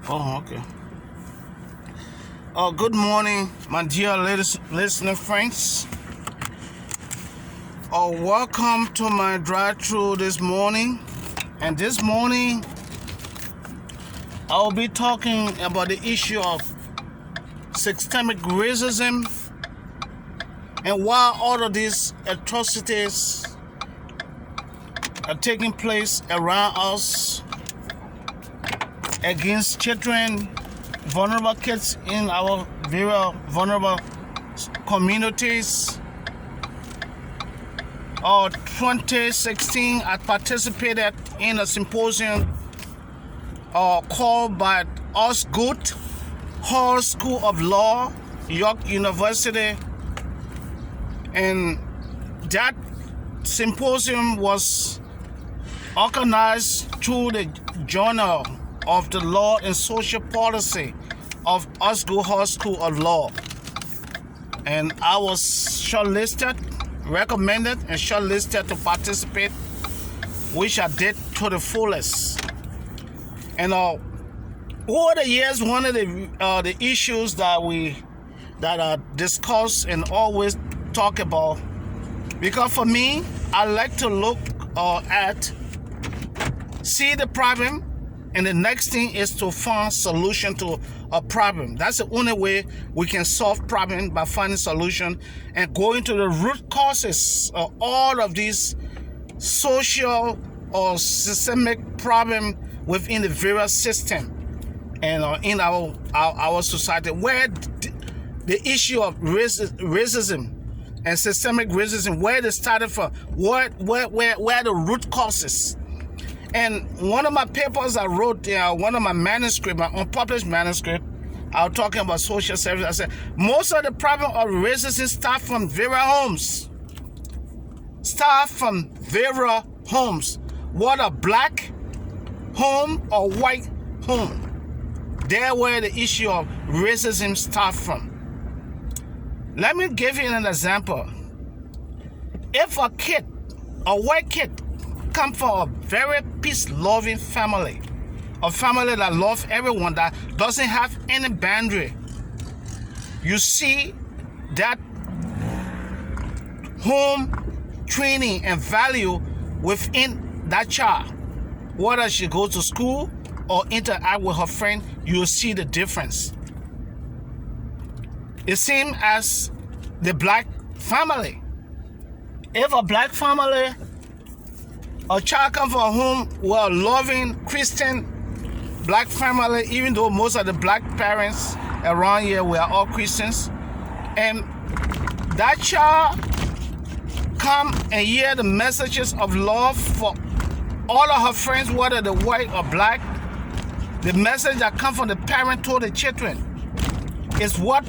Oh, okay. Good morning, my dear listening friends. Welcome to my drive-through this morning. And this morning, I'll be talking about the issue of systemic racism and why all of these atrocities are taking place around us against children, vulnerable kids in our very vulnerable communities. 2016, I participated in a symposium called by Osgood Hall School of Law, York University, and that symposium was organized through the Journal of the Law and Social Policy of Osgood Hall School of Law. And I was recommended and shortlisted to participate, which I did to the fullest. And over the years, one of the issues that I discuss and always talk about, because for me, I like to look see the problem, and the next thing is to find solution to a problem. That's the only way we can solve problem, by finding solution and going to the root causes of all of these social or systemic problem within the various system and in our society, where the issue of racism and systemic racism, where they started from, where the root causes. And one of my papers I wrote, one of my manuscripts, my unpublished manuscript, I was talking about social service. I said, most of the problem of racism start from various homes. What a black home or white home. There where the issue of racism start from. Let me give you an example. If a white kid, come from a very peace-loving family, a family that loves everyone, that doesn't have any boundary, you see that home training and value within that child. Whether she goes to school or interact with her friend, you'll see the difference. It same as the black family. If a black family, a child comes from a home with a loving Christian black family, even though most of the black parents around here were all Christians, and that child come and hear the messages of love for all of her friends, whether they're white or black, the message that comes from the parent to the children is what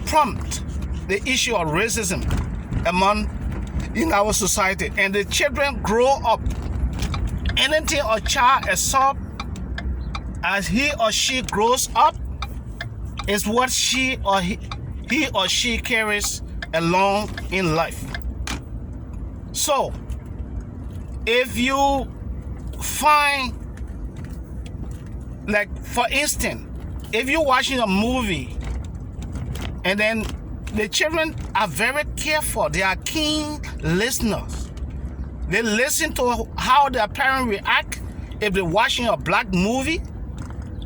prompt the issue of racism in our society. And the children grow up, anything a child absorbs as he or she grows up is what he or she carries along in life. So if you find, like for instance, if you're watching a movie and then the children are very careful, they are keen listeners. They listen to how their parents react if they're watching a black movie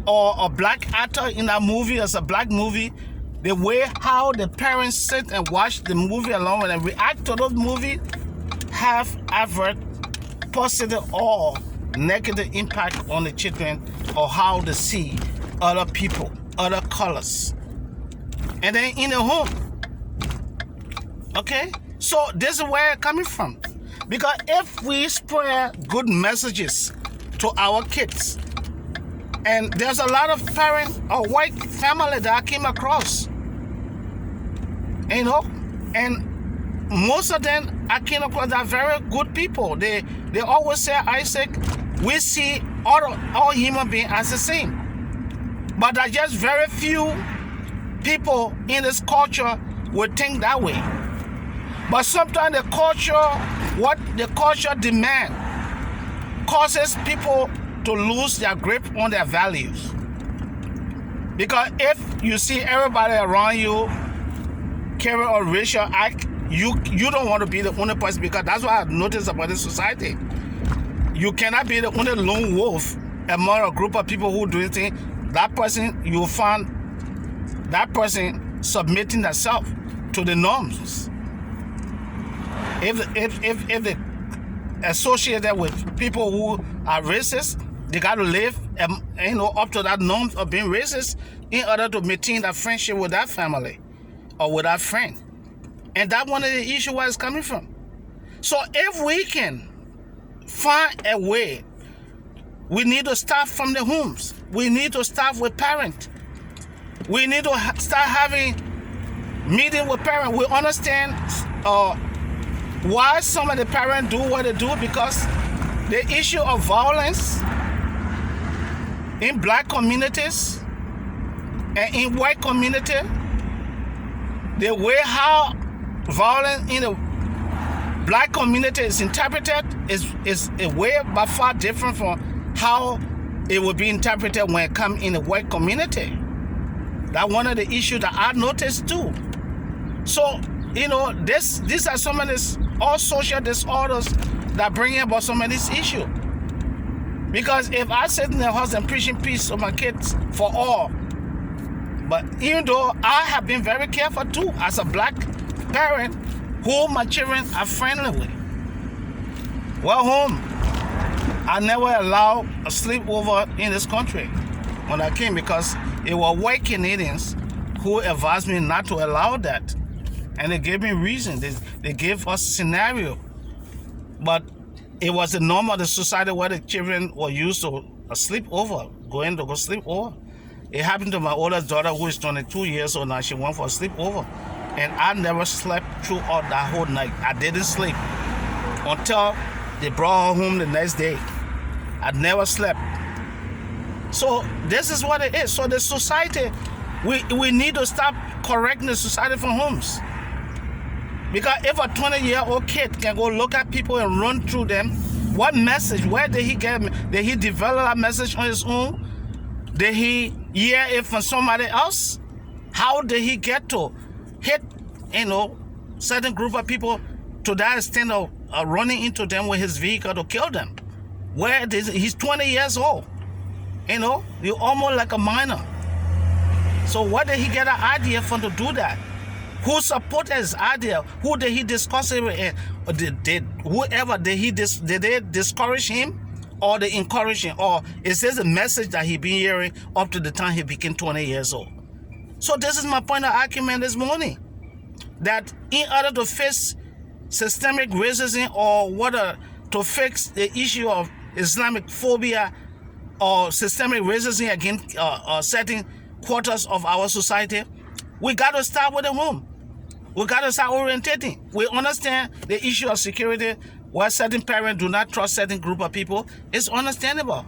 or a black actor in that movie as a black movie. The way how the parents sit and watch the movie along and react to those movies have adverse, positive or negative impact on the children, or how they see other people, other colors. And then in the home. Okay? So this is where it's coming from. Because if we spread good messages to our kids, and there's a lot of parents or white family that I came across, and most of them I came across are very good people. They always say, Isaac, we see all human beings as the same. But there are just very few people in this culture would think that way. But sometimes what the culture demand causes people to lose their grip on their values. Because if you see everybody around you carry a racial act, you don't want to be the only person, because that's what I've noticed about this society. You cannot be the only lone wolf among a group of people who do things. That person, you'll find that person submitting themselves to the norms. If they associate that with people who are racist, they got to live, up to that norm of being racist in order to maintain that friendship with that family or with that friend. And that's one of the issues where it's coming from. So if we can find a way, we need to start from the homes. We need to start with parents. We need to start having meeting with parents. We understand why some of the parents do what they do, because the issue of violence in black communities and in white community, the way how violence in the black community is interpreted is a way by far different from how it would be interpreted when it comes in the white community. That's one of the issues that I noticed too. So, these are some of these all social disorders that bring about some of these issues. Because if I sit in the house and preaching peace to my kids for all, but even though I have been very careful too as a black parent who my children are friendly with. Well, home, I never allowed a sleepover in this country when I came, because it was white Canadians who advised me not to allow that. And they gave me reason. They gave us scenario. But it was the norm of the society where the children were used to a sleepover, going to go sleep over. It happened to my oldest daughter, who is 22 years old now. She went for a sleepover. And I never slept throughout that whole night. I didn't sleep until they brought her home the next day. I never slept. So this is what it is. So the society, we need to stop correcting the society from homes. Because if a 20-year-old kid can go look at people and run through them, what message, where did he get? Did he develop that message on his own? Did he hear it from somebody else? How did he get to hit, certain group of people to that extent of running into them with his vehicle to kill them? He's 20 years old. You're almost like a minor. So where did he get an idea from to do that? Who supported his idea? Who did he discuss it with? Did they discourage him, or they encourage him? Or is this a message that he been hearing up to the time he became 20 years old? So this is my point of argument this morning. That in order to fix systemic racism, or whether to fix the issue of Islamicphobia or systemic racism against certain quarters of our society, we got to start with the home. We got to start orientating. We understand the issue of security, where certain parents do not trust certain group of people. It's understandable.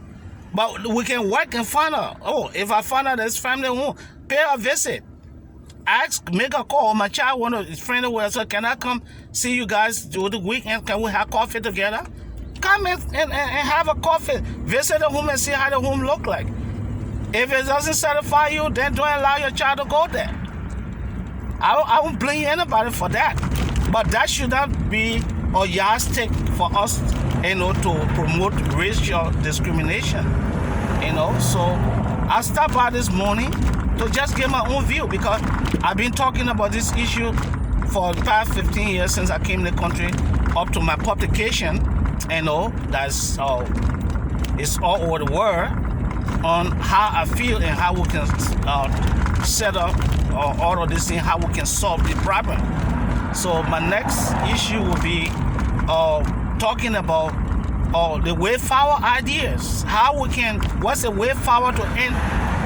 But we can work and find out. If I find out there's family home, pay a visit. Ask, make a call. My child want to friend with us. So can I come see you guys do the weekend? Can we have coffee together? Come and have a coffee. Visit the home and see how the home look like. If it doesn't satisfy you, then don't allow your child to go there. I won't blame anybody for that. But that should not be a yardstick for us, to promote racial discrimination. So I stopped by this morning to just get my own view, because I've been talking about this issue for the past 15 years since I came to the country, up to my publication, that's it's all over the world, on how I feel and how we can set up all of this thing, how we can solve the problem. So my next issue will be talking about the way forward ideas. What's the way forward to end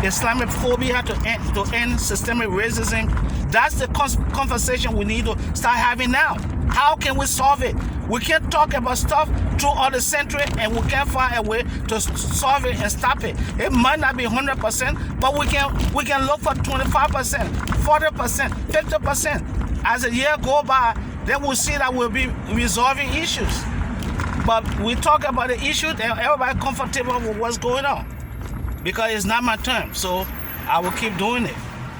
Islamophobia, to end systemic racism? That's the conversation we need to start having now. How can we solve it? We can't talk about stuff throughout the century and we can't find a way to solve it and stop it. It might not be 100%, but we can look for 25%, 40%, 50%. As the year go by, then we'll see that we'll be resolving issues. But we talk about the issue, then everybody comfortable with what's going on, because it's not my turn. So I will keep doing it.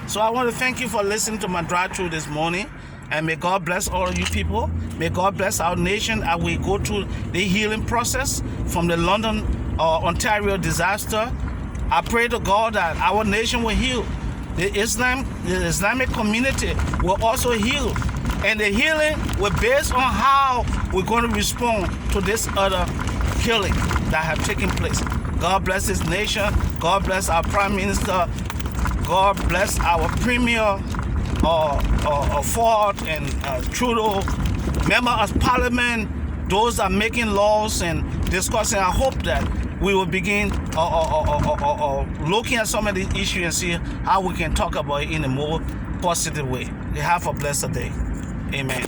So I want to thank you for listening to my drive-through this morning. And may God bless all of you people. May God bless our nation as we go through the healing process from the London, Ontario disaster. I pray to God that our nation will heal. The Islamic community will also heal. And the healing will be based on how we're going to respond to this other killing that have taken place. God bless this nation. God bless our Prime Minister. God bless our Premier Ford and Trudeau, members of Parliament, those that are making laws and discussing. I hope that we will begin looking at some of these issues and see how we can talk about it in a more positive way. You have a blessed day. Amen.